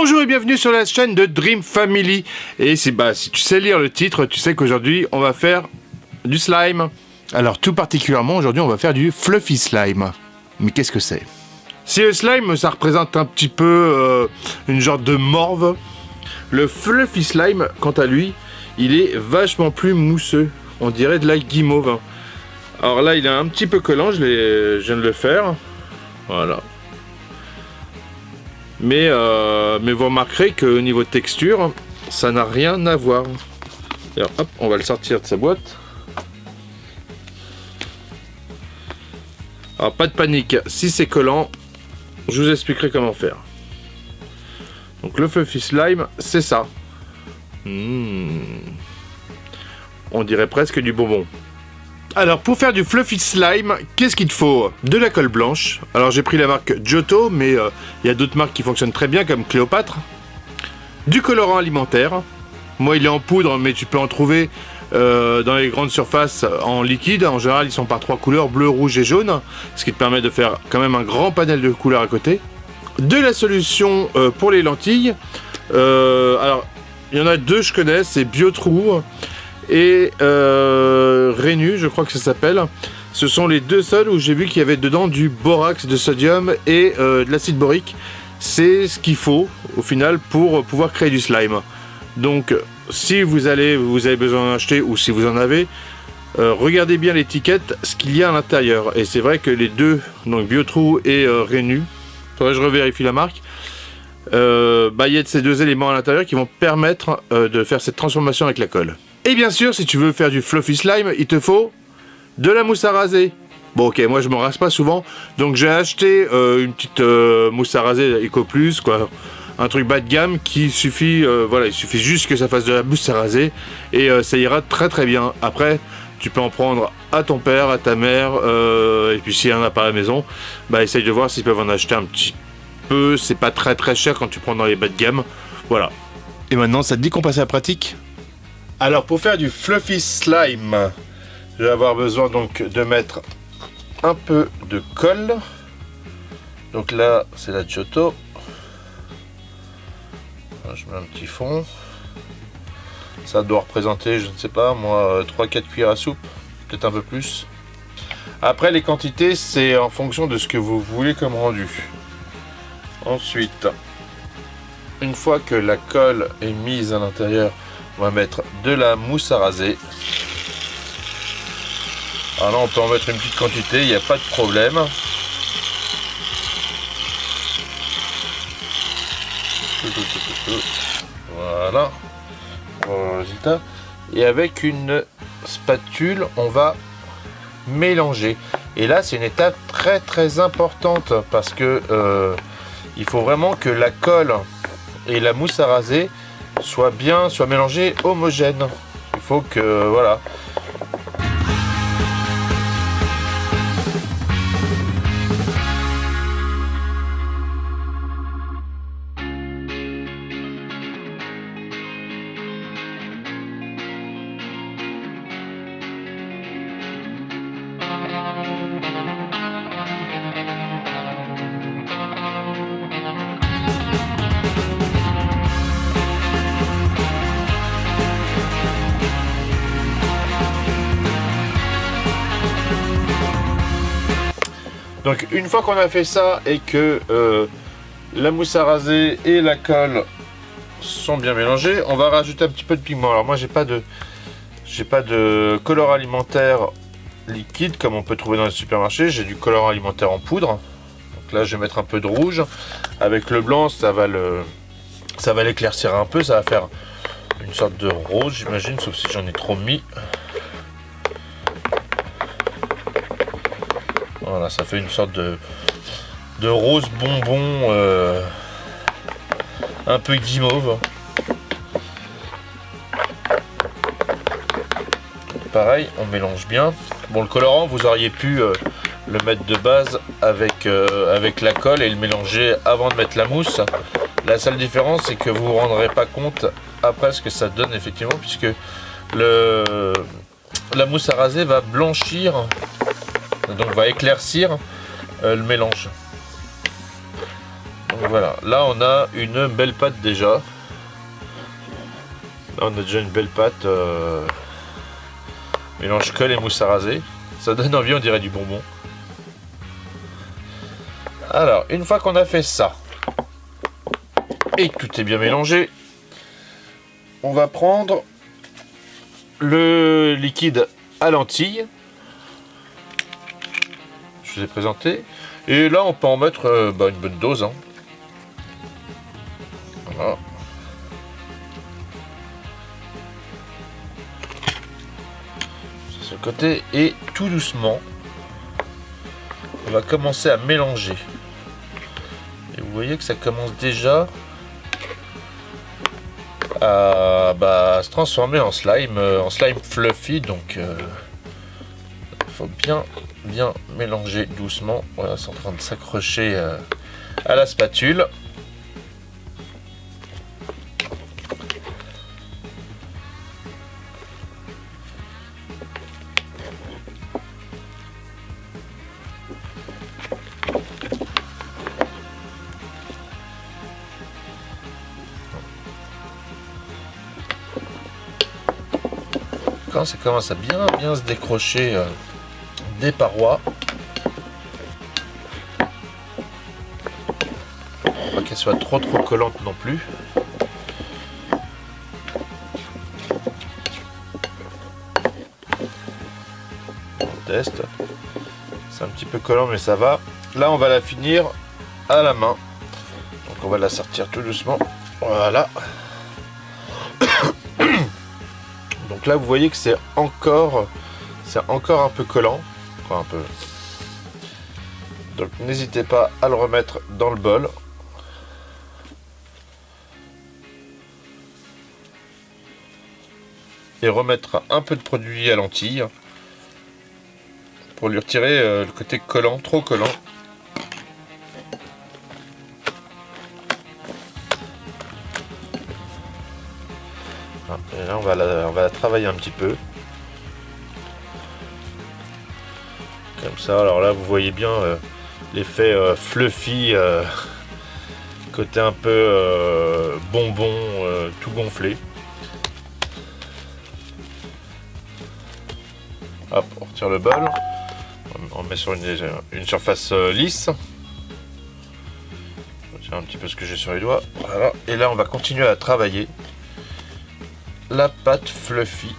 Bonjour et bienvenue sur la chaîne de Dream Family. Et si tu sais lire le titre, tu sais qu'aujourd'hui on va faire du slime. Alors tout particulièrement aujourd'hui on va faire du fluffy slime. Mais qu'est-ce que c'est? Si le slime ça représente un petit peu une genre de morve, le fluffy slime quant à lui il est vachement plus mousseux. On dirait de la guimauve. Alors là il est un petit peu collant, je viens de le faire. Voilà. Mais vous remarquerez qu'au niveau de texture, ça n'a rien à voir. Alors, hop, on va le sortir de sa boîte. Alors pas de panique, si c'est collant, je vous expliquerai comment faire. Donc le fluffy slime, c'est ça. On dirait presque du bonbon. Alors pour faire du fluffy slime, qu'est-ce qu'il te faut? De la colle blanche. Alors j'ai pris la marque Giotto, mais il y a d'autres marques qui fonctionnent très bien comme Cléopâtre. Du colorant alimentaire. Moi il est en poudre, mais tu peux en trouver dans les grandes surfaces en liquide. En général ils sont par 3 couleurs, bleu, rouge et jaune. Ce qui te permet de faire quand même un grand panel de couleurs à côté. De la solution pour les lentilles. Alors il y en a deux je connais, c'est Biotrou et Renu, je crois que ça s'appelle. Ce sont les deux seuls où j'ai vu qu'il y avait dedans du borax de sodium et de l'acide borique. C'est ce qu'il faut au final pour pouvoir créer du slime. Donc si vous avez besoin d'en acheter ou si vous en avez, regardez bien l'étiquette, ce qu'il y a à l'intérieur. Et c'est vrai que les deux, donc Biotrou et Renu, faudrait que je revérifie la marque. Il y a ces deux éléments à l'intérieur qui vont permettre de faire cette transformation avec la colle. Et bien sûr, si tu veux faire du fluffy slime, il te faut de la mousse à raser. Bon ok, moi je me rase pas souvent, donc j'ai acheté une petite mousse à raser EcoPlus, quoi. Un truc bas de gamme qui suffit, voilà, il suffit juste que ça fasse de la mousse à raser et ça ira très très bien. Après, tu peux en prendre à ton père, à ta mère, et puis s'il y en a pas à la maison, essaye de voir s'ils peuvent en acheter un petit peu. C'est pas très très cher quand tu prends dans les bas de gamme, voilà. Et maintenant, ça te dit qu'on passe à la pratique? Alors pour faire du fluffy slime, je vais avoir besoin donc de mettre un peu de colle. Donc là c'est la Giotto. Je mets un petit fond. Ça doit représenter, je ne sais pas moi, 3-4 cuillères à soupe, peut-être un peu plus. Après les quantités c'est en fonction de ce que vous voulez comme rendu. Ensuite, une fois que la colle est mise à l'intérieur, on va mettre de la mousse à raser. Alors là, on peut en mettre une petite quantité, il n'y a pas de problème. Voilà. Voilà le résultat. Et avec une spatule, on va mélanger. Et là, c'est une étape très très importante parce que il faut vraiment que la colle et la mousse à raser soit mélangé homogène. Il faut que voilà. Donc une fois qu'on a fait ça et que la mousse à raser et la colle sont bien mélangées, on va rajouter un petit peu de pigment. Alors moi j'ai pas de colorant alimentaire liquide comme on peut trouver dans les supermarchés, j'ai du colorant alimentaire en poudre. Donc là je vais mettre un peu de rouge. Avec le blanc ça va l'éclaircir un peu, ça va faire une sorte de rose j'imagine, sauf si j'en ai trop mis. Voilà, ça fait une sorte de rose bonbon un peu guimauve. Pareil, on mélange bien. Bon, le colorant, vous auriez pu le mettre de base avec la colle et le mélanger avant de mettre la mousse. La seule différence, c'est que vous ne vous rendrez pas compte après ce que ça donne effectivement, puisque la mousse à raser va blanchir, donc va éclaircir le mélange. Donc Donc voilà, là on a une belle pâte déjà. Là on a déjà une belle pâte. Mélange colle et mousse à raser. Ça donne envie, on dirait du bonbon. Alors, une fois qu'on a fait ça, et que tout est bien mélangé, on va prendre le liquide à lentilles. Je vous ai présenté. Et là, on peut en mettre une bonne dose. Hein. Voilà. Sur le côté. Et tout doucement, on va commencer à mélanger. Et vous voyez que ça commence déjà à se transformer en slime fluffy. Donc, il faut bien mélanger doucement. Voilà, c'est en train de s'accrocher à la spatule. Quand ça commence à bien se décrocher des parois, pas qu'elle soit trop collante non plus. On teste. C'est un petit peu collant mais ça va. Là on va la finir à la main. Donc on va la sortir tout doucement. Voilà. Donc là vous voyez que c'est encore un peu collant. Enfin, un peu. Donc n'hésitez pas à le remettre dans le bol. Et remettre un peu de produit à lentilles pour lui retirer le côté collant, trop collant. Et là on va la travailler un petit peu. Comme ça, alors là vous voyez bien l'effet fluffy, côté un peu bonbon, tout gonflé. Hop, on retire le bol, on met sur une surface lisse. Je retire un petit peu ce que j'ai sur les doigts. Voilà. Et là on va continuer à travailler la pâte fluffy.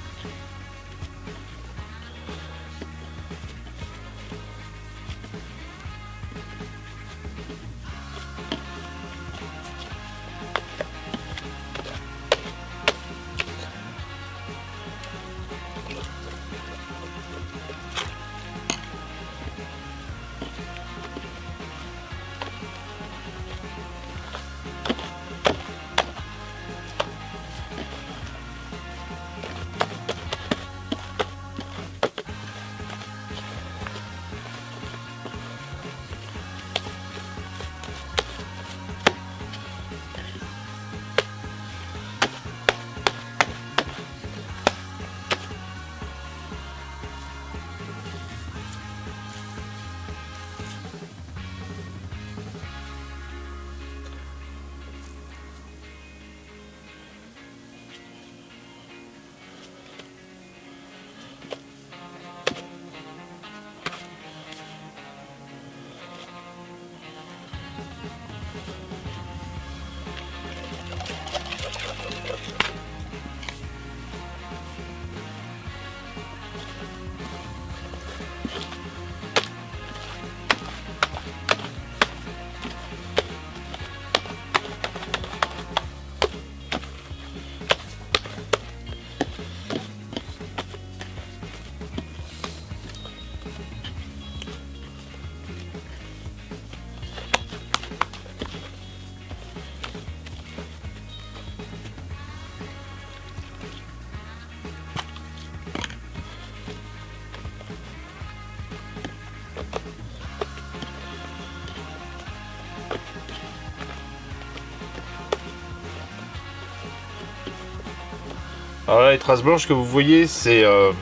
Alors là, les traces blanches que vous voyez, c'est de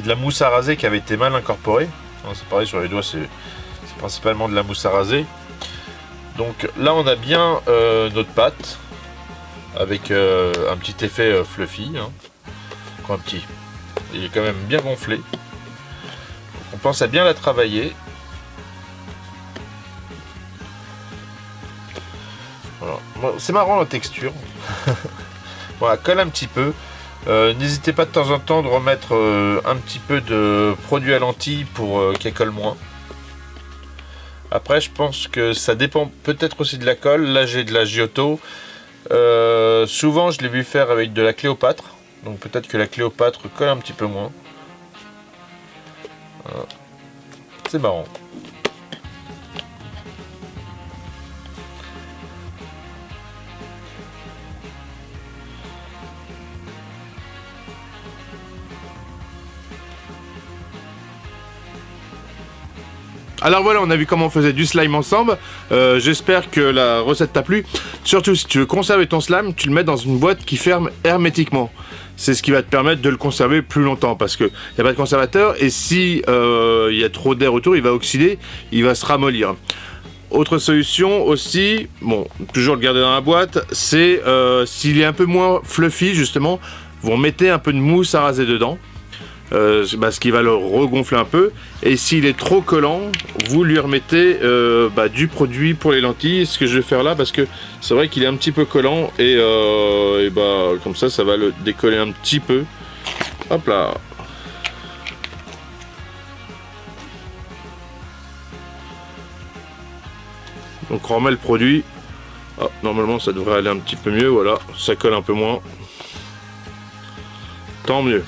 la mousse à raser qui avait été mal incorporée. C'est pareil sur les doigts, c'est principalement de la mousse à raser. Donc là on a bien notre pâte avec un petit effet fluffy, hein. Enfin, un petit, il est quand même bien gonflé. On pense à bien la travailler. Voilà. Bon, c'est marrant la texture. Voilà, colle un petit peu. N'hésitez pas de temps en temps de remettre un petit peu de produit à lentilles pour qu'elle colle moins. Après je pense que ça dépend peut-être aussi de la colle. Là j'ai de la Giotto. Souvent je l'ai vu faire avec de la Cléopâtre. Donc peut-être que la Cléopâtre colle un petit peu moins. Voilà. C'est marrant. Alors voilà, on a vu comment on faisait du slime ensemble. J'espère que la recette t'a plu. Surtout, si tu veux conserver ton slime, tu le mets dans une boîte qui ferme hermétiquement. C'est ce qui va te permettre de le conserver plus longtemps, parce qu'il n'y a pas de conservateur, et si il y a trop d'air autour, il va oxyder, il va se ramollir. Autre solution aussi, bon, toujours le garder dans la boîte, c'est s'il est un peu moins fluffy, justement, vous remettez un peu de mousse à raser dedans. Ce qui va le regonfler un peu, et s'il est trop collant, vous lui remettez du produit pour les lentilles, ce que je vais faire là, parce que c'est vrai qu'il est un petit peu collant, et comme ça va le décoller un petit peu. Hop là. Donc on remet le produit. Ah, normalement ça devrait aller un petit peu mieux, voilà, ça colle un peu moins. Tant mieux.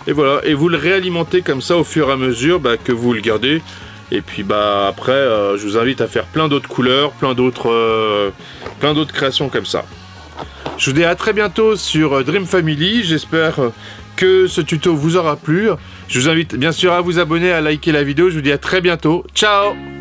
Et voilà, et vous le réalimentez comme ça au fur et à mesure que vous le gardez. Et puis après, je vous invite à faire plein d'autres couleurs, plein d'autres créations comme ça. Je vous dis à très bientôt sur Dream Family. J'espère que ce tuto vous aura plu. Je vous invite bien sûr à vous abonner, à liker la vidéo. Je vous dis à très bientôt. Ciao!